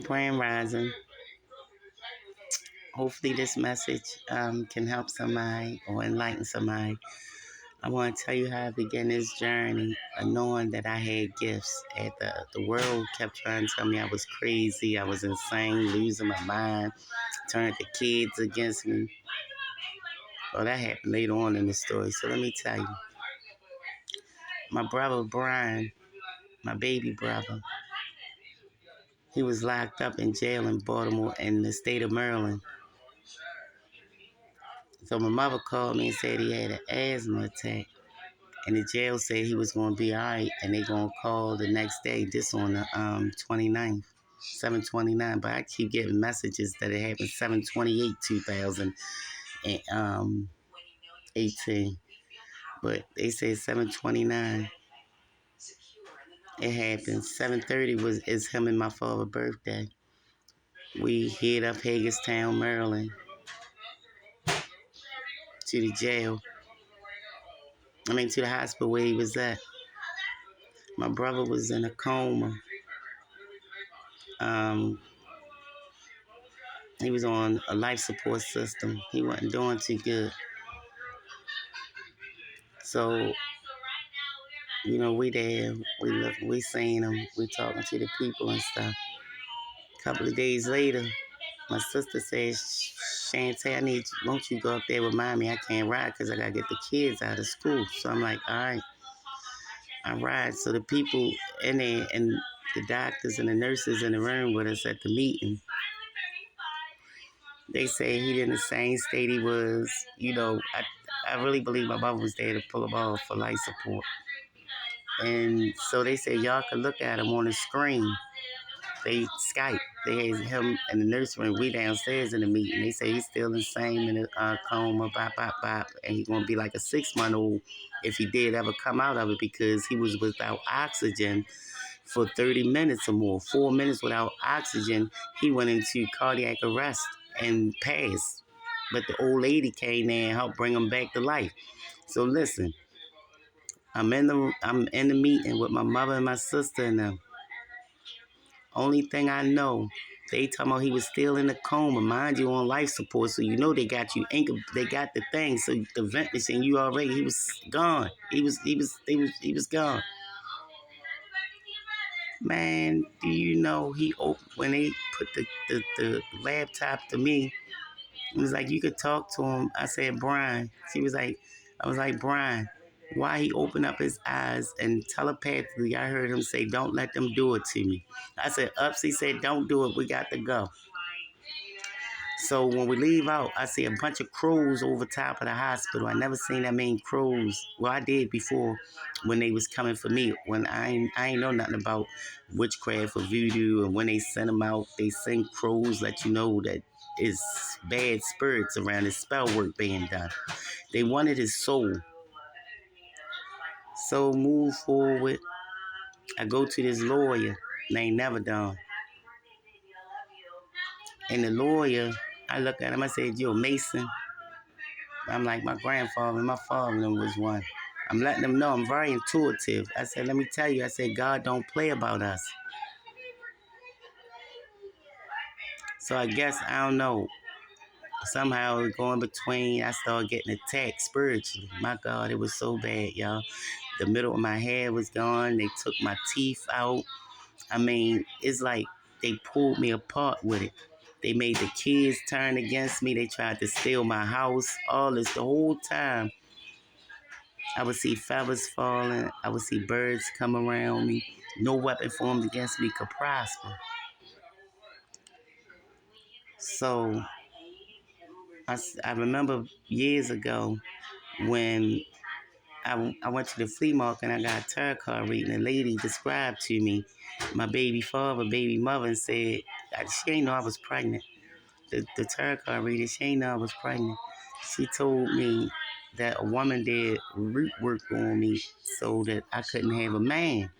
Grand Rising. Hopefully, this message can help somebody or enlighten somebody. I want to tell you how I began this journey of knowing that I had gifts. The world kept trying to tell me I was crazy, I was insane, losing my mind, turned the kids against me. Well, that happened later on in the story. So let me tell you. My brother Brian, my baby brother, he was locked up in jail in Baltimore in the state of Maryland. So my mother called me and said he had an asthma attack. And the jail said he was going to be all right, and they going to call the next day, this on the 29th, 7/29. But I keep getting messages that it happened 7/28, 2018. But they said 7/29. It happened. 7:30 is him and my father's birthday. We hid up Hagerstown, Maryland, to the jail. To the hospital where he was at. My brother was in a coma. He was on a life support system. He wasn't doing too good. So, we there, we seen him, we talking to the people and stuff. A couple of days later, my sister said, Shantae, won't you go up there with mommy? I can't ride because I got to get the kids out of school. So I'm like, all right, I ride. So the people in there and the doctors and the nurses in the room with us at the meeting, they say he in the same state he was. I really believe my mother was there to pull him off for life support. And so they said, y'all can look at him on the screen. They Skype. They had him in the nursery. We downstairs in the meeting. They say he's still the same in the coma, bop, bop, bop. And he's going to be like a 6-month-old if he did ever come out of it, because he was without oxygen for 30 minutes or more. 4 minutes without oxygen, he went into cardiac arrest and passed. But the old lady came there and helped bring him back to life. So listen, I'm in the meeting with my mother and my sister and them. Only thing I know, they talking about he was still in the coma, mind you, on life support. So they got you, they got the thing. So the vent machine, you already, he was gone. He was gone. Man, do you know he opened when they put the laptop to me? It was like you could talk to him. I said, Brian. I was like, Brian. Why he opened up his eyes and telepathically I heard him say, don't let them do it to me. I said, ups, he said, don't do it, we got to go. So when we leave out, I see a bunch of crows over top of the hospital. I never seen that many crows. Well, I did before when they was coming for me. When I ain't know nothing about witchcraft or voodoo, and when they send them out, they send crows, let you know that it's bad spirits around his spell work being done. They wanted his soul. So move forward. I go to this lawyer named Neverdon. And the lawyer, I look at him, I said, you're a Mason. I'm like my grandfather and my father was one. I'm letting them know I'm very intuitive. I said, let me tell you, I said, God don't play about us. So I guess, I don't know, somehow going between, I started getting attacked spiritually. My God, it was so bad, y'all. The middle of my hair was gone. They took my teeth out. It's like they pulled me apart with it. They made the kids turn against me. They tried to steal my house. All this, the whole time. I would see feathers falling. I would see birds come around me. No weapon formed against me could prosper. So I remember years ago when I went to the flea market and I got a tarot card reading. A lady described to me my baby father, baby mother, and said she ain't know I was pregnant. The tarot card reader, she ain't know I was pregnant. She told me that a woman did root work on me so that I couldn't have a man.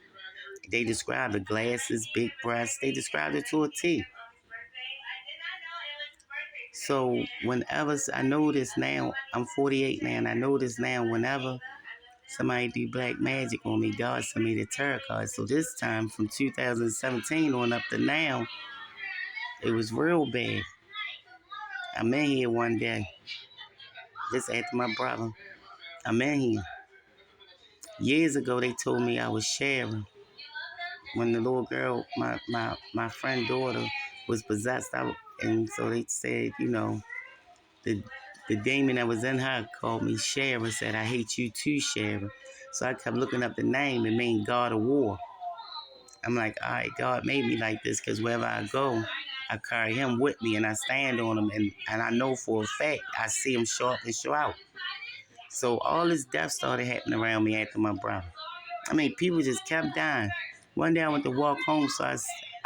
They described the glasses, big breasts. They described it to a T. So whenever I notice now, I'm 48 now, and I notice now whenever somebody do black magic on me, God sent me the tarot card. So this time from 2017 on up to now, It was real bad. I'm in here one day. This after my brother. I'm in here. Years ago, they told me I was sharing. When the little girl, my friend daughter, was possessed, and so they said, the the demon that was in her called me Shara, said, I hate you too, Shara. So I kept looking up the name. It means God of War. I'm like, all right, God made me like this because wherever I go, I carry him with me and I stand on him. And I know for a fact I see him show up and show out. So all this death started happening around me after my brother. I mean, people just kept dying. One day I went to walk home, so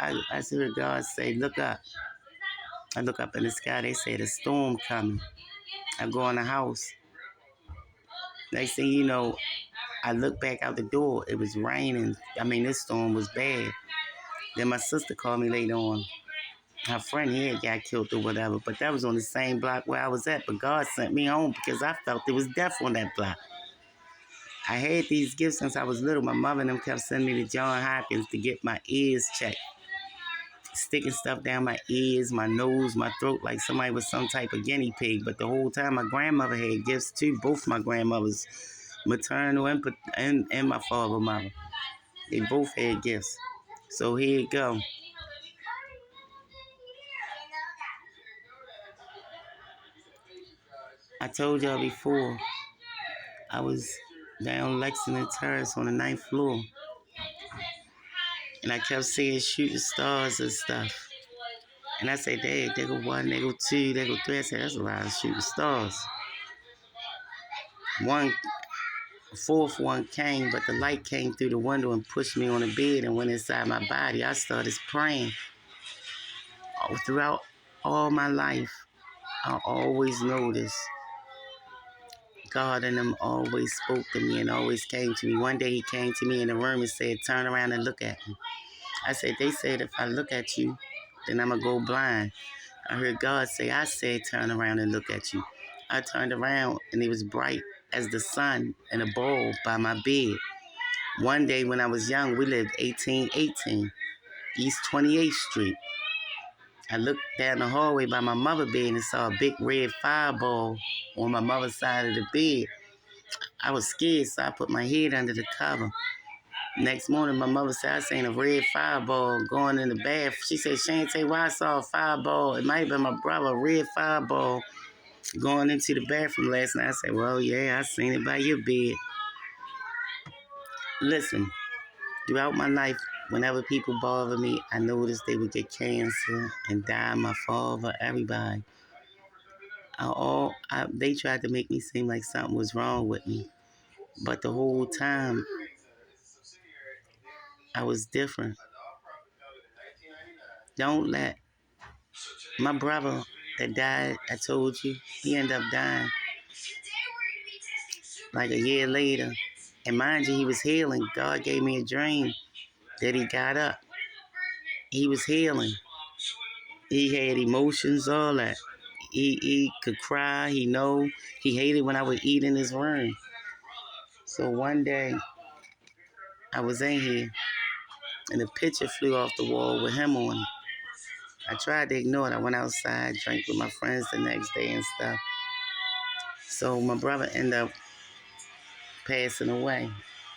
I heard God say, look up. I look up in the sky. They said a storm coming. I go in the house. They say, I look back out the door. It was raining. I mean, this storm was bad. Then my sister called me later on. Her friend here got killed or whatever, but that was on the same block where I was at. But God sent me home because I felt there was death on that block. I had these gifts since I was little. My mother and them kept sending me to John Hopkins to get my ears checked. Sticking stuff down my ears, my nose, my throat, like somebody was some type of guinea pig. But the whole time, my grandmother had gifts too. Both my grandmothers, maternal and my father, mother. They both had gifts. So here you go. I told y'all before, I was down Lexington Terrace on the 9th floor. And I kept seeing shooting stars and stuff. And I said, Dad, they go 1, they go 2, they go 3. I said, that's a lot of shooting stars. One fourth one came, but the light came through the window and pushed me on the bed and went inside my body. I started praying. Throughout all my life, I always noticed God and them always spoke to me and always came to me. One day he came to me in the room and said, turn around and look at me. I said, they said if I look at you, then I'm going to go blind. I heard God say, I said turn around and look at you. I turned around and it was bright as the sun in a bowl by my bed. One day when I was young, we lived 1818 East 28th Street. I looked down the hallway by my mother's bed and saw a big red fireball on my mother's side of the bed. I was scared, so I put my head under the cover. Next morning, my mother said, I seen a red fireball going in the bath. She said, Shantae, why I saw a fireball? It might have been my brother, a red fireball going into the bathroom last night. I said, well, yeah, I seen it by your bed. Listen, throughout my life, whenever people bother me, I noticed they would get cancer and die. My father, everybody. They tried to make me seem like something was wrong with me. But the whole time, I was different. Don't let my brother that died, I told you, he ended up dying like a year later. And mind you, he was healing. God gave me a dream that he got up. He was healing. He had emotions, all that. He could cry, he hated when I would eat in his room. So one day, I was in here, and a picture flew off the wall with him on it. I tried to ignore it. I went outside, drank with my friends the next day and stuff. So my brother ended up passing away.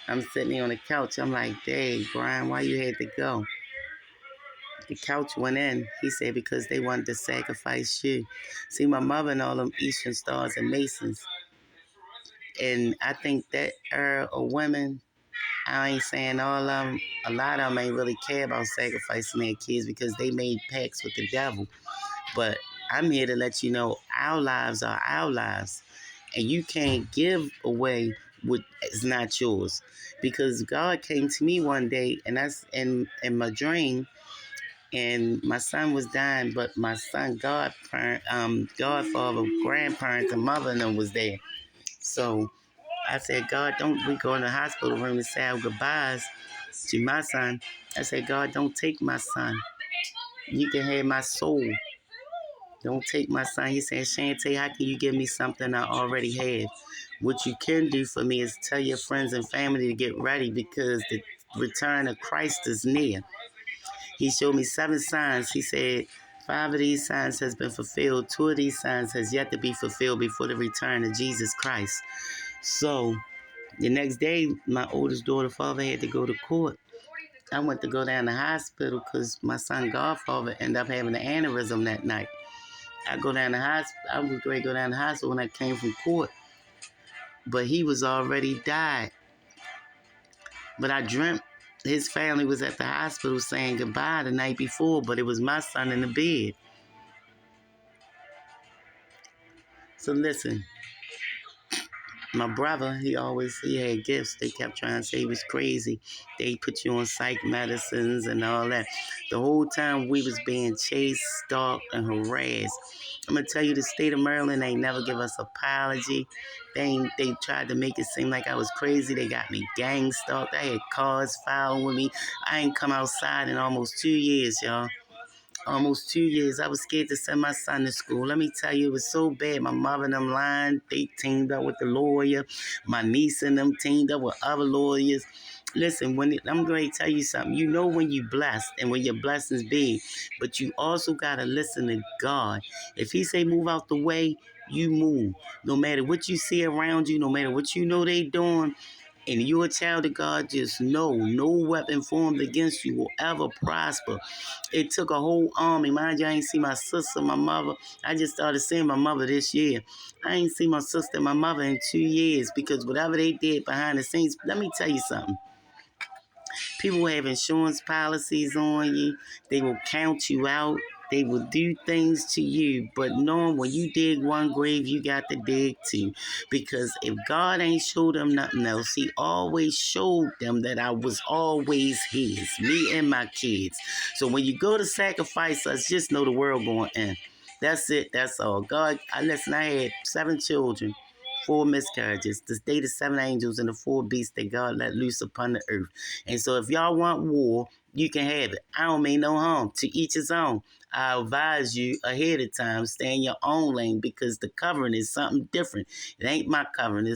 I'm sitting there on the couch. I'm like, Dad, Brian, why you had to go? The couch went in. He said, because they wanted to sacrifice you. See, my mother and all them Eastern Stars and Masons. And I think that era of women, I ain't saying all of them, a lot of them ain't really care about sacrificing their kids because they made pacts with the devil. But I'm here to let you know our lives are our lives. And you can't give away what is not yours. Because God came to me one day, and that's in my dream, and my son was dying, but my son, godfather, grandparents, and mother and them was there. So I said, God, don't we go in the hospital room and say our goodbyes to my son. I said, God, don't take my son. You can have my soul. Don't take my son. He said, Shantae, how can you give me something I already have? What you can do for me is tell your friends and family to get ready because the return of Christ is near. He showed me 7 signs. He said, 5 of these signs has been fulfilled. 2 of these signs has yet to be fulfilled before the return of Jesus Christ. So the next day, my oldest daughter's father had to go to court. I went to go down to the hospital because my son godfather ended up having an aneurysm that night. I go down the hospital. I was going to go down the hospital when I came from court, but he was already died. But I dreamt his family was at the hospital saying goodbye the night before, but it was my son in the bed. So listen, my brother, he had gifts. They kept trying to say he was crazy. They put you on psych medicines and all that. The whole time we was being chased, stalked, and harassed. I'm going to tell you, the state of Maryland, they never give us an apology. They tried to make it seem like I was crazy. They got me gang stalked. I had cars following with me. I ain't come outside in almost 2 years, y'all. Almost 2 years. I was scared to send my son to school. Let me tell you, it was so bad. My mother and them lying. They teamed up with the lawyer. My niece and them teamed up with other lawyers. Listen, I'm going to tell you something. You know when you're blessed and when your blessings big, but you also got to listen to God. If he say move out the way, you move. No matter what you see around you, no matter what you know they doing, and you're a child of God, just know no weapon formed against you will ever prosper. It took a whole army. Mind you, I ain't see my sister, my mother. I just started seeing my mother this year. I ain't seen my sister and my mother in 2 years because whatever they did behind the scenes, let me tell you something. People will have insurance policies on you. They will count you out. They will do things to you. But knowing when you dig one grave, you got to dig two. Because if God ain't showed them nothing else, he always showed them that I was always his. Me and my kids. So when you go to sacrifice us, just know the world going to end. That's it. That's all. God, I had 7 children. 4 miscarriages, the state of 7 angels and the 4 beasts that God let loose upon the earth. And so if y'all want war, you can have it. I don't mean no harm. To each his own. I advise you ahead of time, stay in your own lane because the covering is something different. It ain't my covering. It's